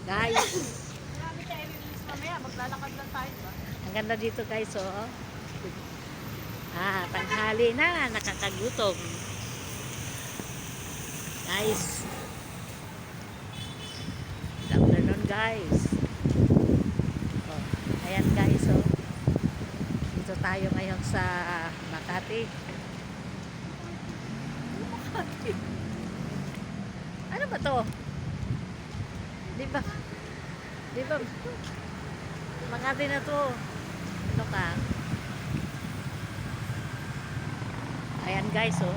Guys, Marami tayo release mamaya. Maglalakad lang tayo ba? ang ganda dito guys, oh. Tanghali na, nakakagutom. Guys. Good afternoon guys. Oh, ayan guys, oh. Dito tayo ngayon sa Makati. Makati. Ano ba to? Di ba? Makati na to. Ano ka? Ayan guys, oh.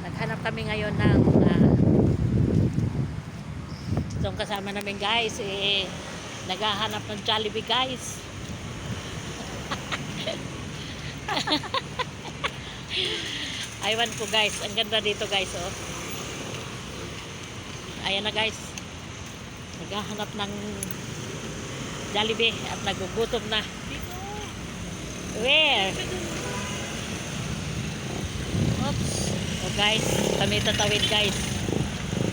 Naghanap kami ngayon ng itong kasama namin guys, naghahanap ng Jollibee guys. Aywan ko guys, ang ganda dito guys, oh. Ayan na guys, naghahanap ng Jollibee at nagugutom na. Where? Oops. Oh guys, kami tatawid guys.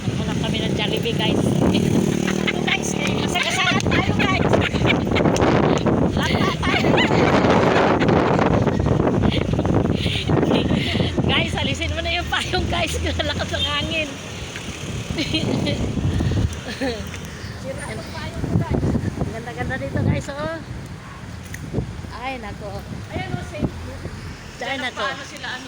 Naghanap kami ng Jollibee guys. Ito guys, kasagasahan tayo guys. Lakad tayo. Guys, alisin mo na yung payong guys. Lakas ng hangin. Sira ang payo ko guys. Ang ganda-ganda dito guys, oh. Ay, nako. Ayan o, safe. Diyan na to. Paano sila ano?